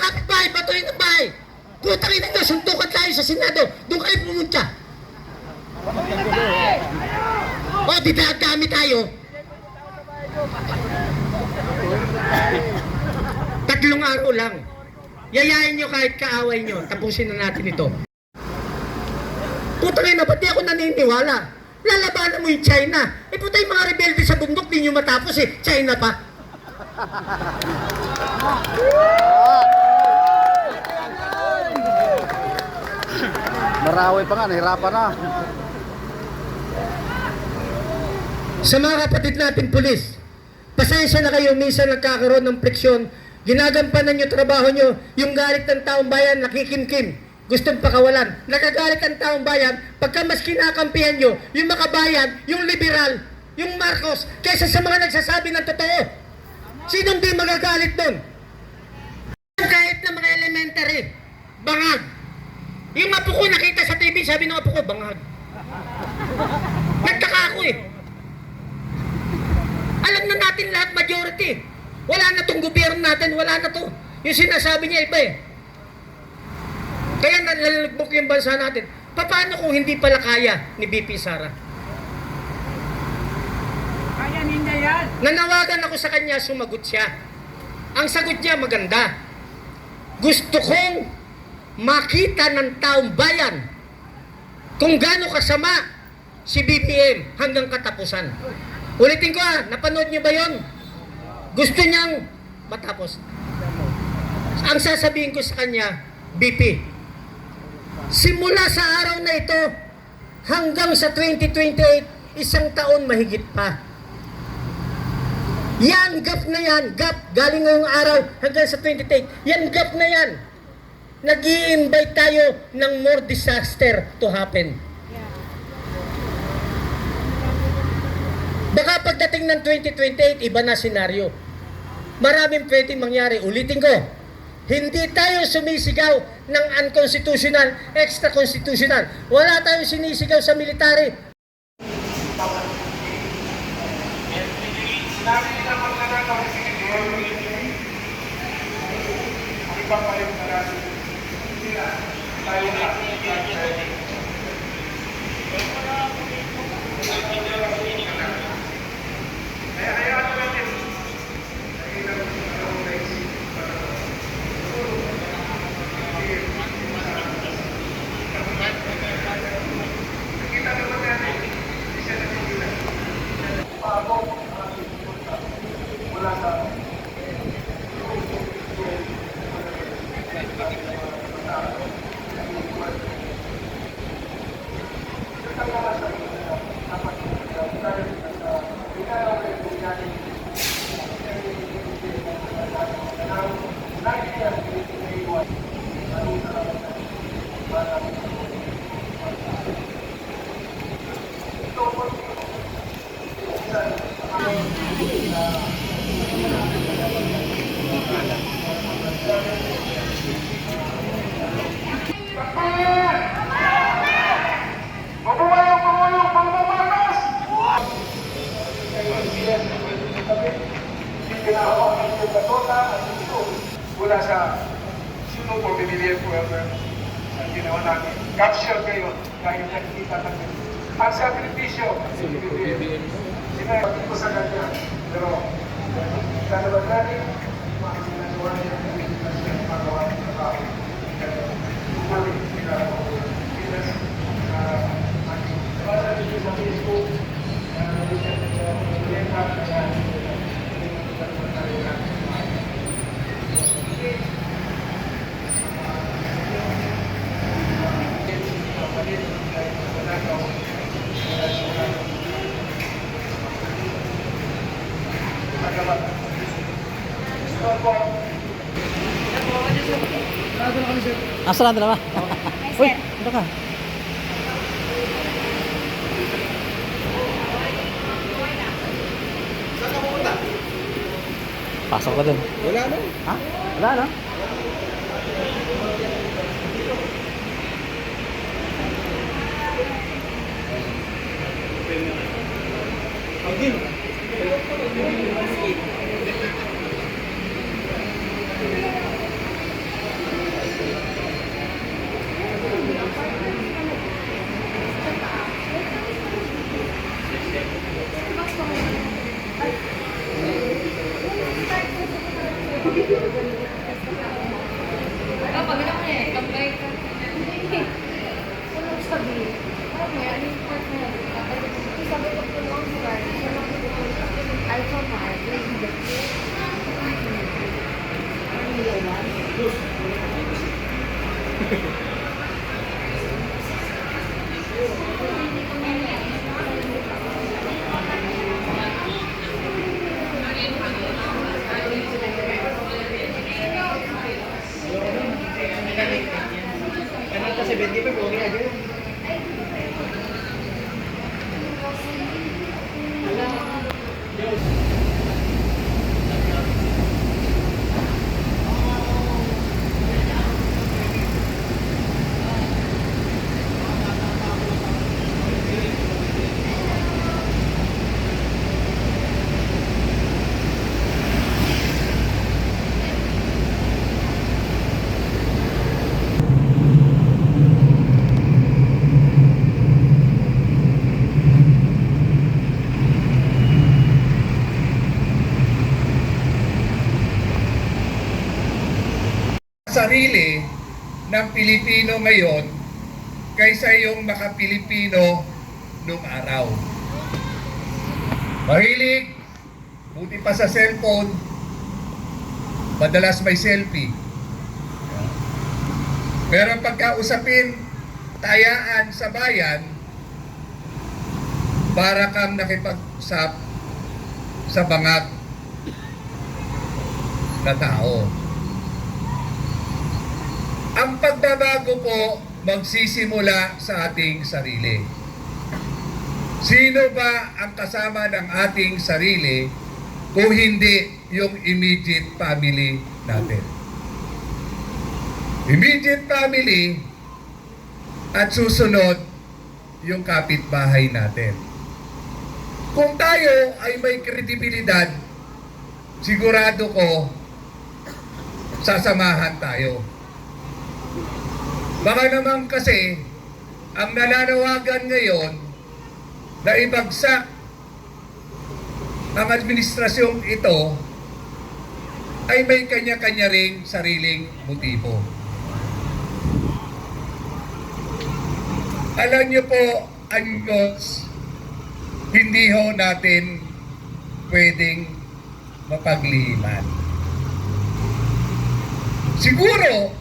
kapitbahay, patuloy ng bahay. Putang ina nyo, suntukan tayo sa Senado. Doon kayo pumunta. O, di dami tayo. Tatlong araw lang. Yayain nyo kahit kaaway nyo. Tapusin na natin ito. Putang ina, ba't di ako naniniwala? Lalabanan mo yung China. Eh puta yung mga rebelde sa bundok, di nyo matapos eh. China pa. Marawi pa nga, nahirapan na. Sa mga kapatid natin pulis, pasensya na kayo, minsan nagkakaroon ng friksyon. Ginagampanan nyo trabaho nyo, yung galit ng taong bayan nakikimkim. Gustong pakawalan. Nagagalit ang taong bayan, pagka mas kinakampihan nyo, yung makabayan, yung liberal, yung Marcos, kaysa sa mga nagsasabi ng totoo. Sinong di magagalit doon? Kahit na mga elementary, bangag. Yung apo ko nakita sa TV, sabi ng apo ko, bangag. Nagtaka ako eh. Alam na natin lahat, majority. Wala na tong gobyerno natin, wala na to. Yung sinasabi niya iba eh. Kaya nalalagbok yung bansa natin. Paano kung hindi pala kaya ni BP Sara? Kaya ninja yan. Nanawagan ako sa kanya, sumagot siya. Ang sagot niya maganda. Gusto kong makita ng taong bayan kung gaano kasama si BBM hanggang katapusan. Ulitin ko napanood niyo ba yon? Gusto niyang matapos. Ang sasabihin ko sa kanya, BP, simula sa araw na ito hanggang sa 2028, isang taon mahigit pa. Yan, gap na yan, gap, galing ngayong araw hanggang sa 2028, yan gap na yan. Nag-i-invite tayo ng more disaster to happen. Baka pagdating ng 2028, iba na senaryo. Maraming pwedeng mangyari. Ulitin ko, hindi tayo sumisigaw ng unconstitutional, extra-constitutional. Wala tayong sinisigaw sa military. Sinabi nila magnanakaw si Gregor. Ang ibang palit na natin. Sila, tayo na. Kaya hayaan natin. Nakita naman natin. Isa na sila. Pagod. Wala sa mula sa sino po bibili po ang ginawa namin. Capture kayo dahil nakikita natin. Ang sakripisyo, sinabi ko sa kanya, pero kalabag natin, mga sinagawa niya ang magawa ng trabaho. Bumalik sila ako. Para dito sa Facebook, Asa na ba? Uy, ano ka? Pasok ka dun. wala na. Ha? Wala na? Sarili ng Pilipino ngayon kaysa yung maka-Pilipino nung araw. Mahilig, buti pa sa cellphone, madalas may selfie. Pero pagkausapin, tayaan sa bayan, para kang nakipag-usap sa bangag na tao. Ang pagbabago po magsisimula sa ating sarili. Sino ba ang kasama ng ating sarili kung hindi yung immediate family natin? Immediate family at susunod yung kapitbahay natin. Kung tayo ay may kredibilidad, sigurado ko sasamahan tayo. Baka naman kasi ang nananawagan ngayon na ibagsak ang administrasyong ito ay may kanya-kanya ring sariling motibo. Alam niyo po, amigos, hindi ho natin pwedeng mapaglihiman. Siguro,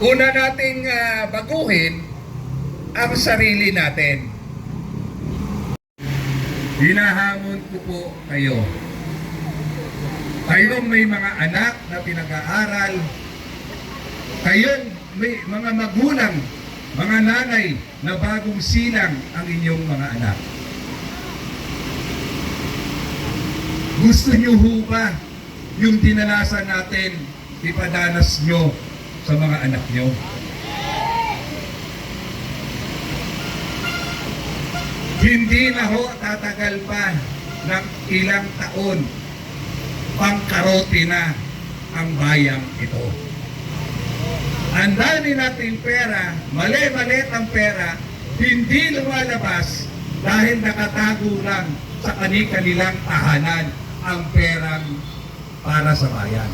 una nating baguhin ang sarili natin. Hinahamon ko po kayo. Kayong may mga anak na pinag-aaral, kayong may mga magulang, mga nanay na bagong silang ang inyong mga anak. Gusto niyo ho ba yung dinanasan natin, ipadanas nyo sa mga anak nyo? Hindi na ho tatagal pa ng ilang taon, pangkarote na ang bayang ito. Ang dami nating pera, mali-mali ang pera, hindi lumalabas dahil nakatago lang sa kanilang tahanan ang perang para sa bayan.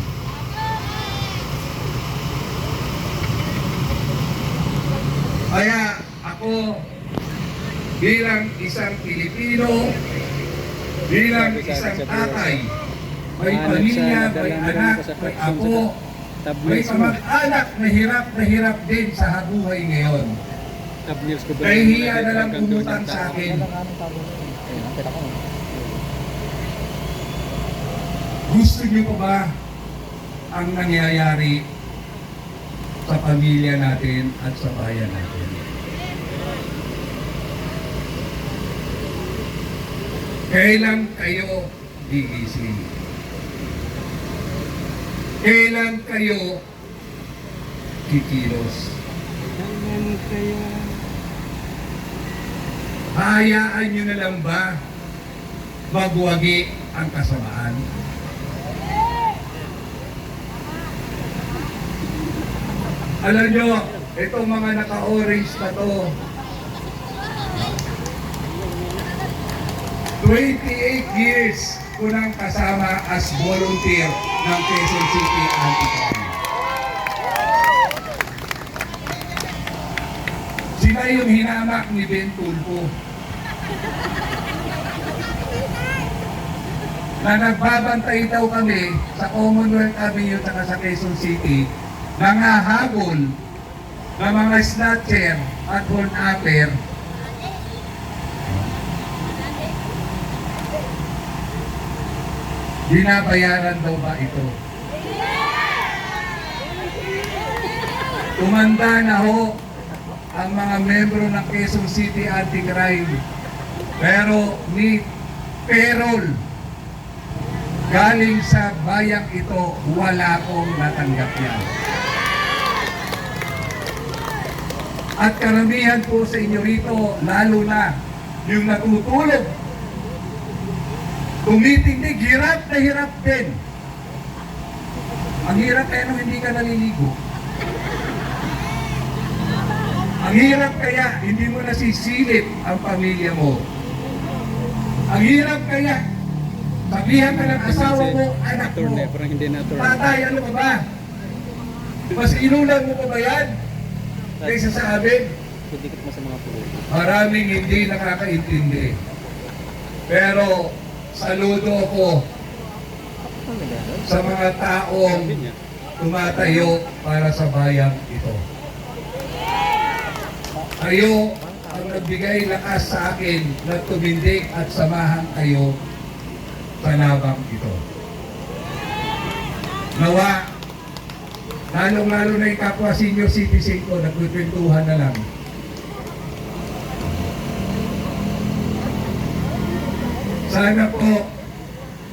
Kaya ako bilang isang Pilipino, bilang isang tatay, may pamilya, may anak, may apo, may kamag-anak na hirap din sa buhay ngayon. Nahihiya na lang umutang sa akin. Gusto niyo pa ba ang nangyayari sa pamilya natin at sa bayan natin? Kailan kayo gigising? Kailan kayo kikilos? Hayaan nyo na lang ba magwagi ang kasamaan? Alam nyo, itong mga naka-orange na to, 28 years ko nang kasama as volunteer ng Quezon City Anti-Crime. Sila yung hinamak ni Ben Tulfo na nagbabantay daw kami sa Commonwealth Avenue at sa Quezon City, nangahabol na mga snatcher at horn-upper binabayaran daw ba ito? Tumanda na ho ang mga membro ng Quezon City Anti-Crime, pero ni payroll galing sa bayang ito, wala akong natanggap yan. At karamihan po sa inyo rito, lalo na yung natutulog, tumitindig, hirap na hirap din. Ang hirap kaya nung hindi ka naliligo. Ang hirap kaya hindi mo nasisilip ang pamilya mo. Ang hirap kaya sabihan ka ng asawa mo, anak mo, Parang hindi na tatay, ano ka ba? Mas inulan mo pa ba yan? Kaysa sa amin? Didikit mo sa mga pulo. Maraming hindi nakakaintindi. Pero saludo ko sa mga taong tumatayo para sa bayang ito. Kayo ang nagbigay lakas sa akin na tumindig at samahan kayo sa labang ito. Nawa, lalong-lalo na yung kapwa senior citizen ko, nagkukwentuhan na lang. Sana po,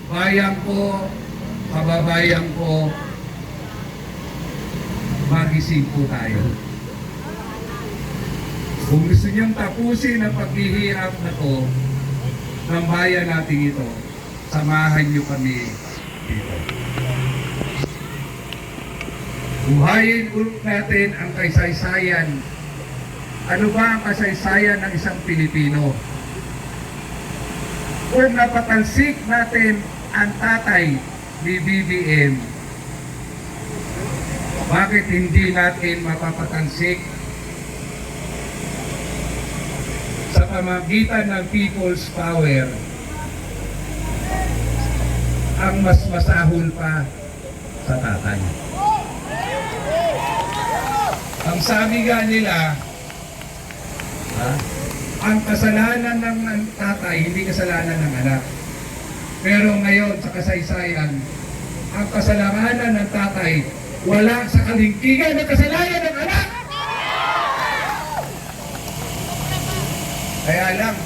bayan ko, kababayan ko, magising po tayo. Kung gusto niyong tapusin ang paghihirap na to ng bayan natin ito, samahan niyo kami dito. Buhayin ulit natin ang kasaysayan. Ano ba ang kasaysayan ng isang Pilipino? Kung napatalsik natin ang tatay ni BBM, bakit hindi natin mapapatalsik sa pamagitan ng People's Power ang mas masahol pa sa tatay? Ang sabi nga nila, ang kasalanan ng tatay, hindi kasalanan ng anak. Pero ngayon sa kasaysayan, ang kasalanan ng tatay, wala sa kalingkingan ng kasalanan ng anak. Kaya lang,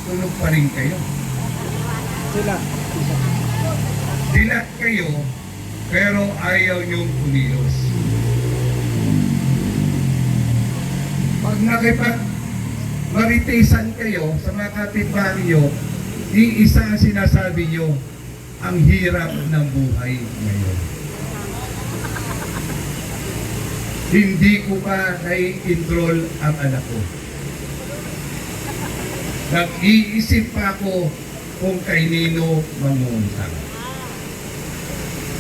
tulog pa rin kayo. Sila. Dilat kayo, pero ayaw niyong kumilos. Pag nakipag-maritisan kayo sa mga kapitbahay niyo, iisa ang sinasabi niyo, ang hirap ng buhay ngayon. Hindi ko pa nai-enroll ang anak ko. Nag-iisip pa ako kung kay nino mangungutang.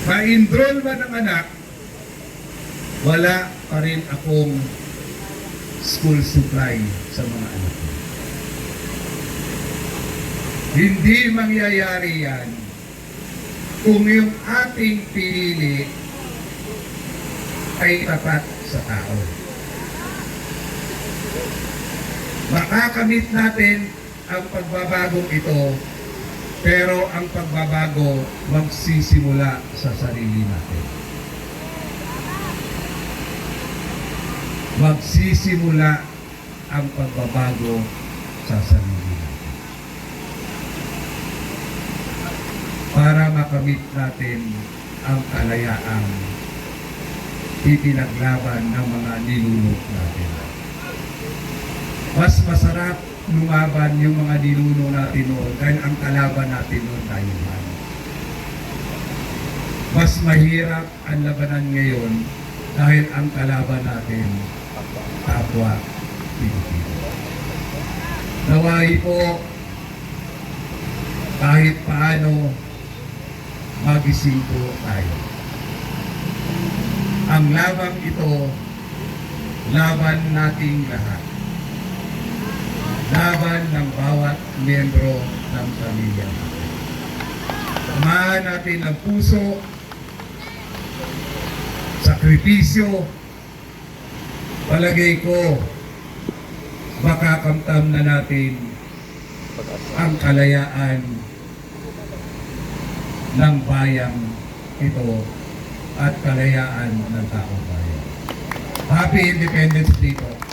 Ma-enroll man ang anak, wala pa rin akong school supply sa mga anak ko. Hindi mangyayari yan kung yung ating pinili ay tapat sa tao. Makakamit natin ang pagbabagong ito, pero ang pagbabago magsisimula sa sarili natin. Magsisimula ang pagbabago sa sarili natin. Para makamit natin ang kalayaang ipinaglaban ng mga ninuno natin. Mas masarap lumaban yung mga ninuno natin noon dahil ang kalaban natin noon tayo man. Mas mahirap ang labanan ngayon dahil ang kalaban natin kapwa Pilipino. Nawahi po kahit paano magising po tayo. Ang labang ito, laban nating lahat. Laban ng bawat miyembro ng pamilya natin. Samahan natin ang puso, sakripisyo, palagay ko, makakamtam na natin ang kalayaan ng bayang ito at kalayaan ng taong bayan. Happy Independence Day po.